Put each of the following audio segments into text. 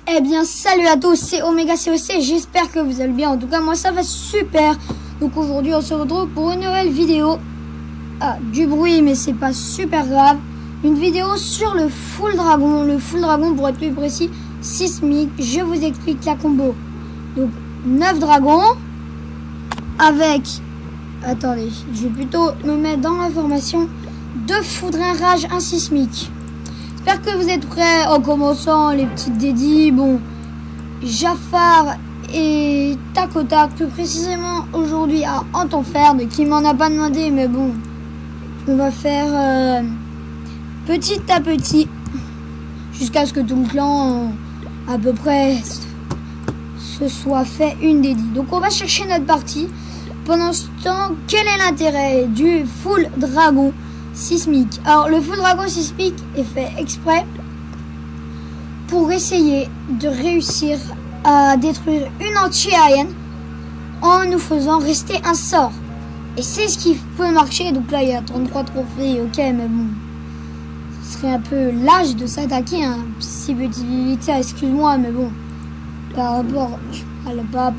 Eh bien, salut à tous, c'est Omega COC, j'espère que vous allez bien. En tout cas, moi, ça va super. Donc aujourd'hui, on se retrouve pour une nouvelle vidéo. Ah, du bruit, mais c'est pas super grave. Une vidéo sur le full dragon. Le full dragon, pour être plus précis, sismique. Je vous explique la combo. Donc, 9 dragons. Avec... Attendez, je vais plutôt me mettre dans l'information. 2 foudres, un rage, un sismique. J'espère que vous êtes prêts en commençant les petites dédits. Bon, Jafar et tac au tac, plus précisément aujourd'hui à Antonferd, qui m'en a pas demandé, mais bon, on va faire petit à petit jusqu'à ce que tout le clan, à peu près, se soit fait une dédie. Donc on va chercher notre partie. Pendant ce temps, quel est l'intérêt du full dragon sismique? Alors le full dragon sismique est fait exprès pour essayer de réussir à détruire une anti-aérienne en nous faisant rester un sort. Et c'est ce qui peut marcher. Donc là il y a 33 trophées, ok, mais bon, ce serait un peu l'âge de s'attaquer un si petit vivitaire, excuse-moi, mais bon, par rapport à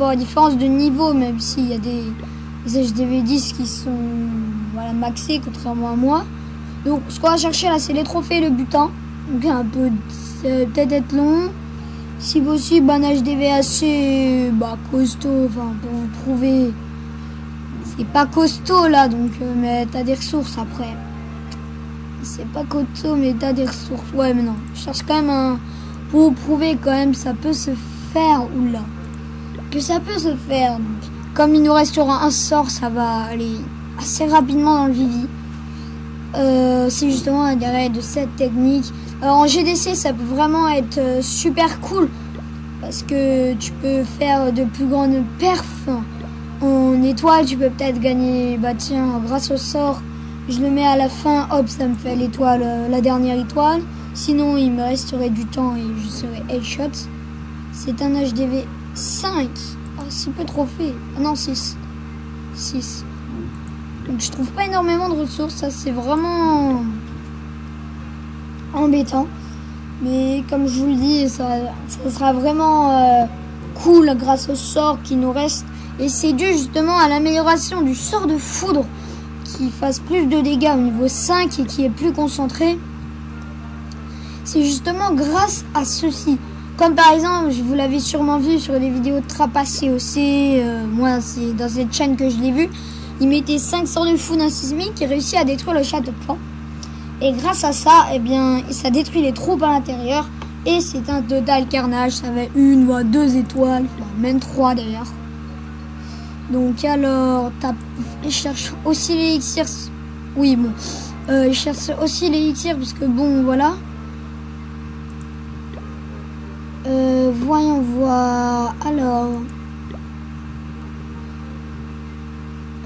la différence de niveau, même s'il y a des HDV 10 qui sont maxés contrairement à moi. Donc ce qu'on va chercher là, c'est les trophées et le butin. Donc un peu, peut-être être long. Si possible, un HDV assez costaud, enfin pour vous prouver. C'est pas costaud là, donc mais t'as des ressources après. C'est pas costaud, mais t'as des ressources. Ouais, mais non, je cherche quand même un... Pour vous prouver quand même, ça peut se faire, oula. Que ça peut se faire. Donc, comme il nous restera un sort, ça va aller assez rapidement dans le vivi. C'est justement l'intérêt de cette technique. Alors en GDC, ça peut vraiment être super cool parce que tu peux faire de plus grandes perfs. En étoile, tu peux peut-être gagner, grâce au sort, je le mets à la fin, hop, ça me fait l'étoile, la dernière étoile. Sinon, il me resterait du temps et je serais headshot. C'est un HDV 5. Ah, si peu de trophées. Ah non, 6. 6. Donc je trouve pas énormément de ressources. Ça, c'est vraiment embêtant. Mais comme je vous le dis, ça sera vraiment cool grâce au sort qui nous reste. Et c'est dû justement à l'amélioration du sort de foudre qui fasse plus de dégâts au niveau 5 et qui est plus concentré. C'est justement grâce à ceci. Comme par exemple, vous l'avez sûrement vu sur des vidéos de Trapace COC, moi c'est dans cette chaîne que je l'ai vu, il mettait 5 sorts de foudre sismique et réussit à détruire le château de camp. Et grâce à ça, eh bien, ça détruit les troupes à l'intérieur et c'est un total carnage. Ça avait 1 ou 2 étoiles, enfin, même 3 d'ailleurs. Donc alors, je cherche aussi l'élixir. Oui, bon, je cherche aussi l'élixir parce que bon, voilà. Voyons voir. Alors,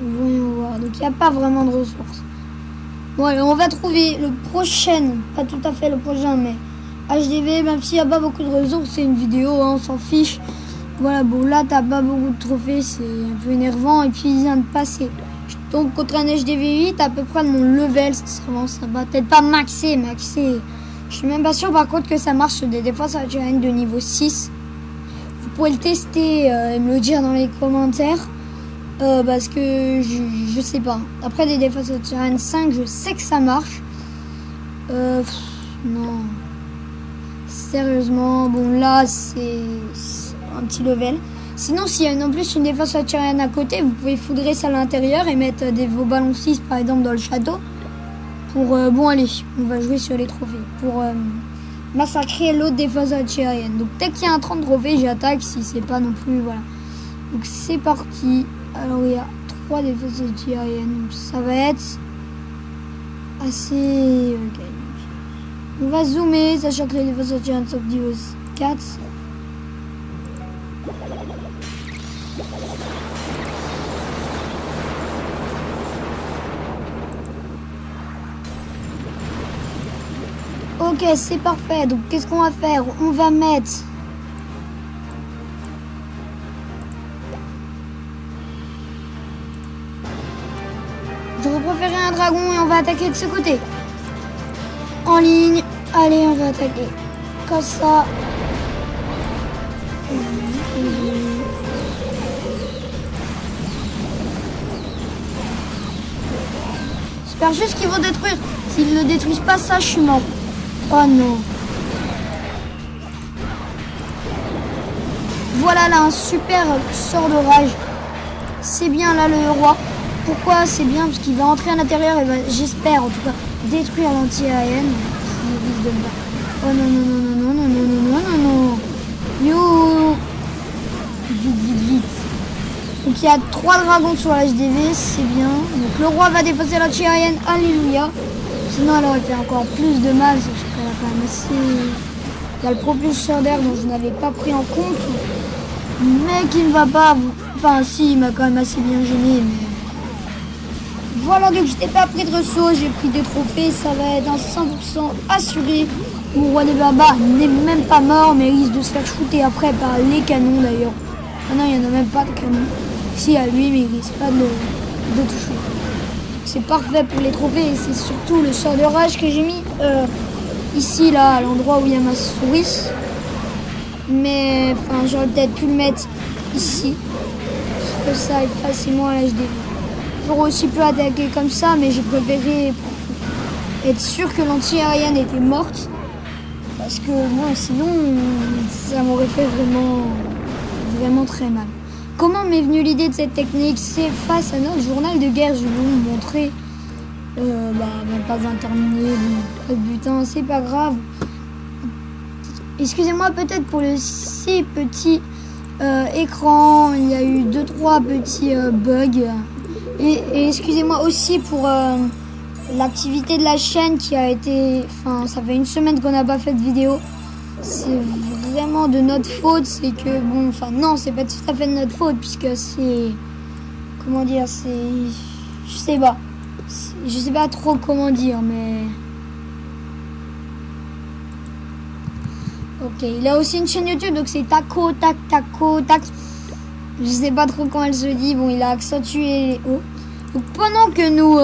voyons voir. Donc il n'y a pas vraiment de ressources. Bon, allez, on va trouver le prochain, pas tout à fait le prochain, mais HDV, même s'il n'y a pas beaucoup de ressources, c'est une vidéo, hein, on s'en fiche. Voilà, bon, là, t'as pas beaucoup de trophées, c'est un peu énervant, et puis il vient de passer. Je tombe contre un HDV 8, à peu près de mon level, ça va peut-être pas maxer. Je suis même pas sûr, par contre, que ça marche sur des défenses aériennes de niveau 6. Vous pouvez le tester et me le dire dans les commentaires, parce que je sais pas. Après, des défenses aériennes 5, je sais que ça marche. Non. Sérieusement, bon, là, c'est un petit level. Sinon, s'il y a en plus une défense aérienne à côté, vous pouvez foudrer ça à l'intérieur et mettre vos ballons 6 par exemple dans le château. Pour, bon allez, on va jouer sur les trophées. Pour massacrer l'autre défense aérienne. Donc dès qu'il y a un 30 trophées, j'attaque si c'est pas non plus, voilà. Donc c'est parti. Alors il y a 3 défenses aériennes. Donc ça va être assez... ok. On va zoomer, sachant que les défenses aériennes sont niveau 4. Ok, c'est parfait. Donc, qu'est-ce qu'on va faire? On va mettre... J'aurais préféré un dragon et on va attaquer de ce côté. En ligne. Allez, on va attaquer. Comme ça. J'espère juste qu'ils vont détruire. S'ils ne détruisent pas ça, je suis mort. Oh non. Voilà là un super sort de rage. C'est bien là le roi. Pourquoi c'est bien? Parce qu'il va entrer à l'intérieur et va, j'espère en tout cas, détruire l'anti-aérienne. Oh non non non non non non non non non non. Yo. Vite vite vite. Donc il y a 3 dragons sur l'HDV, c'est bien. Donc le roi va défausser l'anti-aérienne. Alléluia. Sinon elle aurait fait encore plus de mal. C'est quand même assez... Il y a le propulseur d'air dont je n'avais pas pris en compte. Mais qui ne va pas... Enfin si, il m'a quand même assez bien gêné. Mais... Voilà, donc je n'ai pas pris de ressources, j'ai pris des trophées. Ça va être un 100% assuré. Mon roi des barbares n'est même pas mort, mais il risque de se faire shooter après par les canons d'ailleurs. Ah non, il n'y en a même pas de canon. Si, à lui, mais il risque pas de toucher. C'est parfait pour les trophées et c'est surtout le sort de rage que j'ai mis ici, là, à l'endroit où il y a ma souris. Mais, enfin, j'aurais peut-être pu le mettre ici. Parce que ça est facilement à l'HDV. J'aurais aussi pu attaquer comme ça, mais j'ai préféré être sûr que l'anti-aérienne était morte. Parce que, bon, sinon, ça m'aurait fait vraiment très mal. Comment m'est venue l'idée de cette technique? C'est face à notre journal de guerre. Je vais vous montrer. Même pas interminé. Putain, c'est pas grave. Excusez-moi peut-être pour le si petit écran. Il y a eu 2-3 petits bugs. Et excusez-moi aussi pour l'activité de la chaîne qui a été... Enfin, ça fait une semaine qu'on n'a pas fait de vidéo. C'est vraiment de notre faute, c'est que bon, enfin non, c'est pas tout à fait de notre faute puisque c'est, comment dire, c'est, je sais pas trop comment dire, mais ok, il a aussi une chaîne YouTube, donc c'est taco tac taco tac, je sais pas trop comment elle se dit. Bon, il a accentué les O. Donc pendant que nous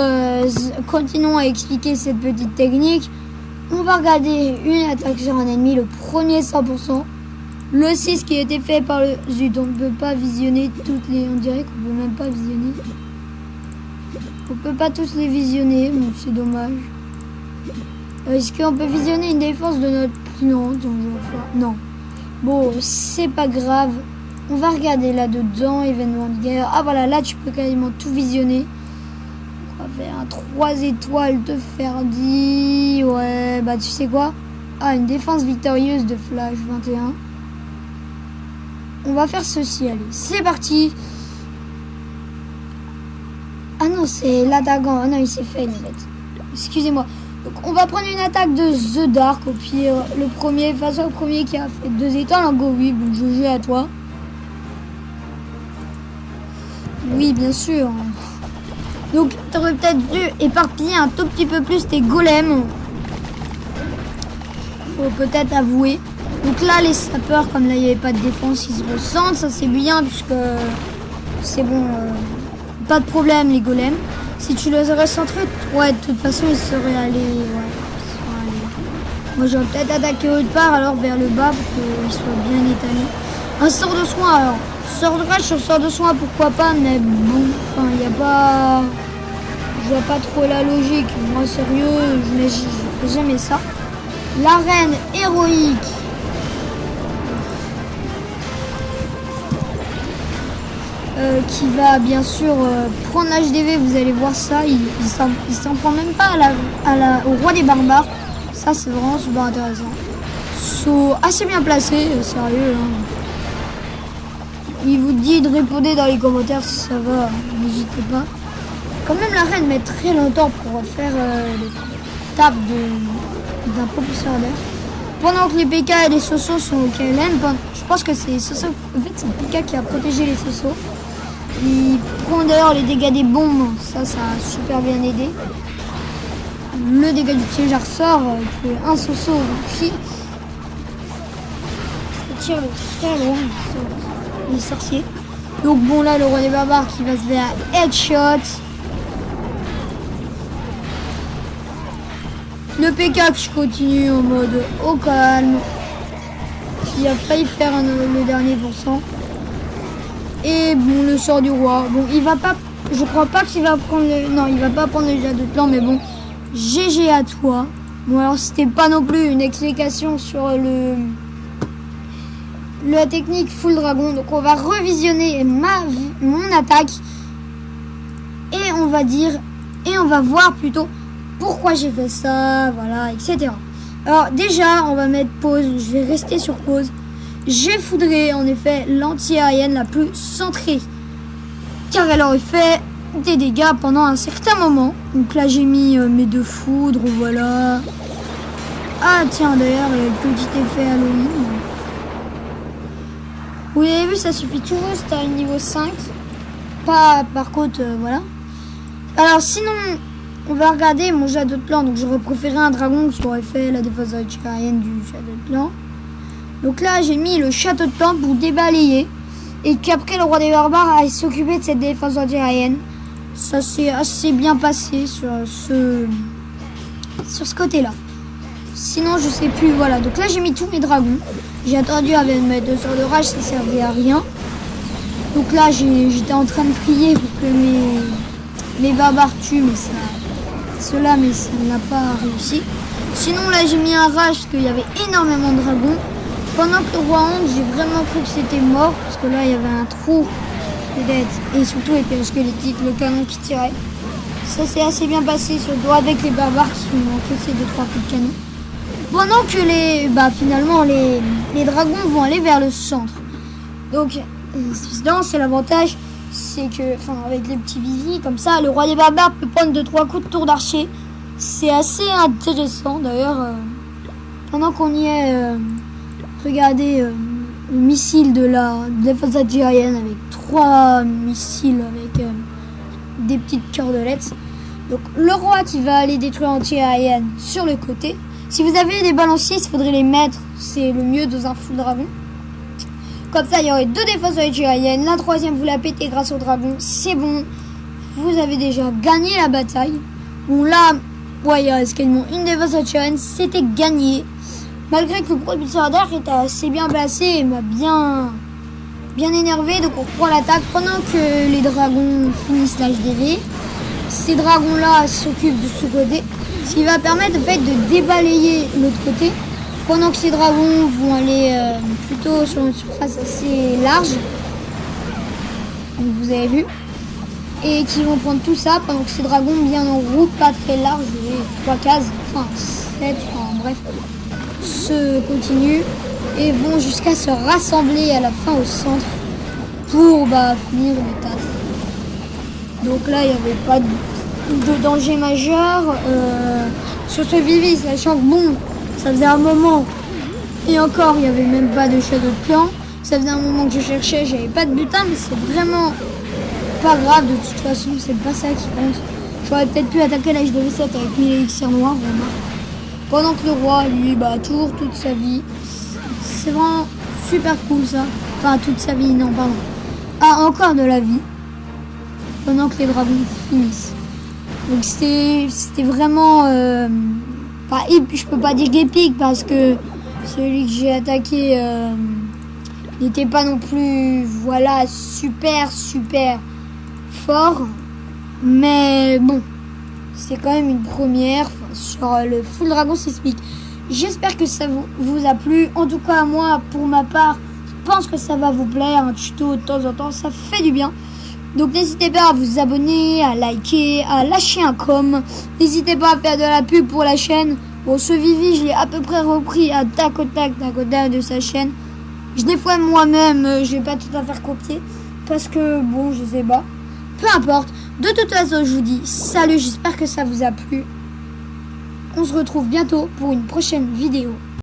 continuons à expliquer cette petite technique, on va regarder une attaque sur un ennemi, le premier 100%. Le 6 qui a été fait par le... Zut, on ne peut pas visionner toutes les... On dirait qu'on peut même pas visionner. On peut pas tous les visionner, mais c'est dommage. Est-ce qu'on peut visionner une défense de notre... Non. Bon, c'est pas grave. On va regarder là-dedans, événement de guerre. Ah voilà, là tu peux quasiment tout visionner. On va faire un 3 étoiles de Ferdi. Ouais, bah tu sais quoi? Ah, une défense victorieuse de Flash 21. On va faire ceci, allez, c'est parti. Ah non, c'est l'attaquant. Ah non, il s'est fait, en fait. Excusez-moi. Donc on va prendre une attaque de The Dark, au pire. Le premier, face au premier qui a fait 2 étoiles en go. Oui, bon, je joue à toi. Oui, bien sûr. Donc, tu aurais peut-être dû éparpiller un tout petit peu plus tes golems. Faut peut-être avouer. Donc là, les sapeurs, comme là, il n'y avait pas de défense, ils se ressentent. Ça, c'est bien, puisque c'est bon. Pas de problème, les golems. Si tu les aurais centrés, ouais, de toute façon, ils seraient allés. Ouais, moi, j'aurais peut-être attaqué autre part, alors vers le bas, pour qu'ils soient bien étalés. Un sort de soin, alors. Sort de rage sur sort de soin, pourquoi pas, mais bon, enfin, il n'y a pas... Je vois pas trop la logique. Moi, sérieux, je fais jamais ça. L'arène héroïque. Qui va bien sûr prendre l'HDV, vous allez voir ça. Il s'en prend même pas au roi des barbares. Ça, c'est vraiment super intéressant. Saut assez bien placé, sérieux. Hein. Il vous dit de répondre dans les commentaires si ça va, n'hésitez pas. Quand même, la reine met très longtemps pour faire les tapes d'un propulseur d'air. Pendant que les PK et les Sosos sont au KLM, je pense que c'est les Sosos. En fait, c'est le PK qui a protégé les Sosos. Il prend d'ailleurs les dégâts des bombes, ça a super bien aidé. Le dégât du piège ressort, que un Soso qui tire le très loin. Les sorciers. Donc bon, là le roi des barbares qui va se faire headshot. Le PK qui continue en mode au calme, qui a failli faire le dernier pourcent. Et bon, le sort du roi, bon, il va pas Je crois pas qu'il va prendre le... Non, il va pas prendre le jet de plan, mais bon. GG à toi. Bon, alors c'était pas non plus une explication sur la technique full dragon. Donc on va revisionner mon attaque. Et on va voir plutôt pourquoi j'ai fait ça, voilà, etc. Alors déjà, on va mettre pause. Je vais rester sur pause. J'ai foudré en effet l'anti-aérienne la plus centrée, car elle aurait fait des dégâts pendant un certain moment. Donc là j'ai mis mes 2 foudres, voilà. Ah tiens, d'ailleurs il y a le petit effet Halloween. Vous avez vu, ça suffit tout juste à un niveau 5. Pas par contre, voilà. Alors sinon, on va regarder mon Shadow de Clan. Donc j'aurais préféré un dragon qui aurait fait la défense aérienne du Shadow de Clan. Donc là j'ai mis le Château de Clan pour débalayer. Et qu'après le roi des barbares aille s'occuper de cette défense aérienne. Ça s'est assez bien passé sur ce côté-là. Sinon je sais plus, voilà. Donc là j'ai mis tous mes dragons. J'ai attendu avec mes 2 sorts de rage, ça servait à rien. Donc là j'étais en train de prier pour que mes barbares tuent, mais ça n'a pas réussi. Sinon là j'ai mis un rage parce qu'il y avait énormément de dragons. Pendant que le roi Hong, j'ai vraiment cru que c'était mort, parce que là il y avait un trou peut-être, et surtout les pierres squelettiques, le canon qui tirait. Ça s'est assez bien passé sur le dos avec les barbares qui ont encaissé 2-3 coups de canon. Pendant que finalement les dragons vont aller vers le centre. Donc évidemment c'est l'avantage, c'est que avec les petits vivis comme ça, le roi des barbares peut prendre 2-3 coups de tour d'archer. C'est assez intéressant d'ailleurs. Pendant qu'on y est, regardez le missile de la défense aérienne avec 3 missiles avec des petites cordelettes. Donc le roi qui va aller détruire l'anti-aérienne sur le côté. Si vous avez des balanciers, il faudrait les mettre, c'est le mieux dans un full dragon. Comme ça, il y aurait 2 défenses aériennes. La 3e, vous la pétez grâce au dragon. C'est bon. Vous avez déjà gagné la bataille. Bon, là, ouais, il reste quasiment une défense aérienne. C'était gagné. Malgré que le propulseur d'air était assez bien placé et m'a bien énervé. Donc, on reprend l'attaque pendant que les dragons finissent l'HDV. Ces dragons-là s'occupent de ce côté. Ce qui va permettre en fait de débalayer l'autre côté. Pendant que ces dragons vont aller plutôt sur une surface assez large, donc vous avez vu, et qui vont prendre tout ça pendant que ces dragons bien en groupe, pas très large, 3 cases, enfin 7, bref, se continuent et vont jusqu'à se rassembler à la fin au centre pour finir le taf. Donc là il n'y avait pas de danger majeur sur ce vivis, sachant que bon, ça faisait un moment, et encore, il n'y avait même pas de Shadow de Clan. Ça faisait un moment que je cherchais, j'avais pas de butin, mais c'est vraiment pas grave. De toute façon, c'est pas ça qui compte. J'aurais peut-être pu attaquer la HDV7 avec 1000 élixirs noirs, vraiment. Pendant que le roi, lui, toujours toute sa vie. C'est vraiment super cool ça. Enfin, toute sa vie, non, pardon. Ah, encore de la vie. Pendant que les dragons finissent. Donc c'était vraiment... je peux pas dire épique parce que celui que j'ai attaqué n'était pas non plus super fort, mais bon, c'est quand même une première sur le full dragon sismique. J'espère que ça vous a plu. En tout cas, moi pour ma part, je pense que ça va vous plaire. Un tuto de temps en temps, ça fait du bien. Donc n'hésitez pas à vous abonner, à liker, à lâcher un com. N'hésitez pas à faire de la pub pour la chaîne. Bon, ce Vivi, je l'ai à peu près repris à tac au tac de sa chaîne. Je l'ai fait moi-même, je vais pas tout à faire copier. Parce que, bon, je sais pas. Peu importe. De toute façon, je vous dis salut, j'espère que ça vous a plu. On se retrouve bientôt pour une prochaine vidéo.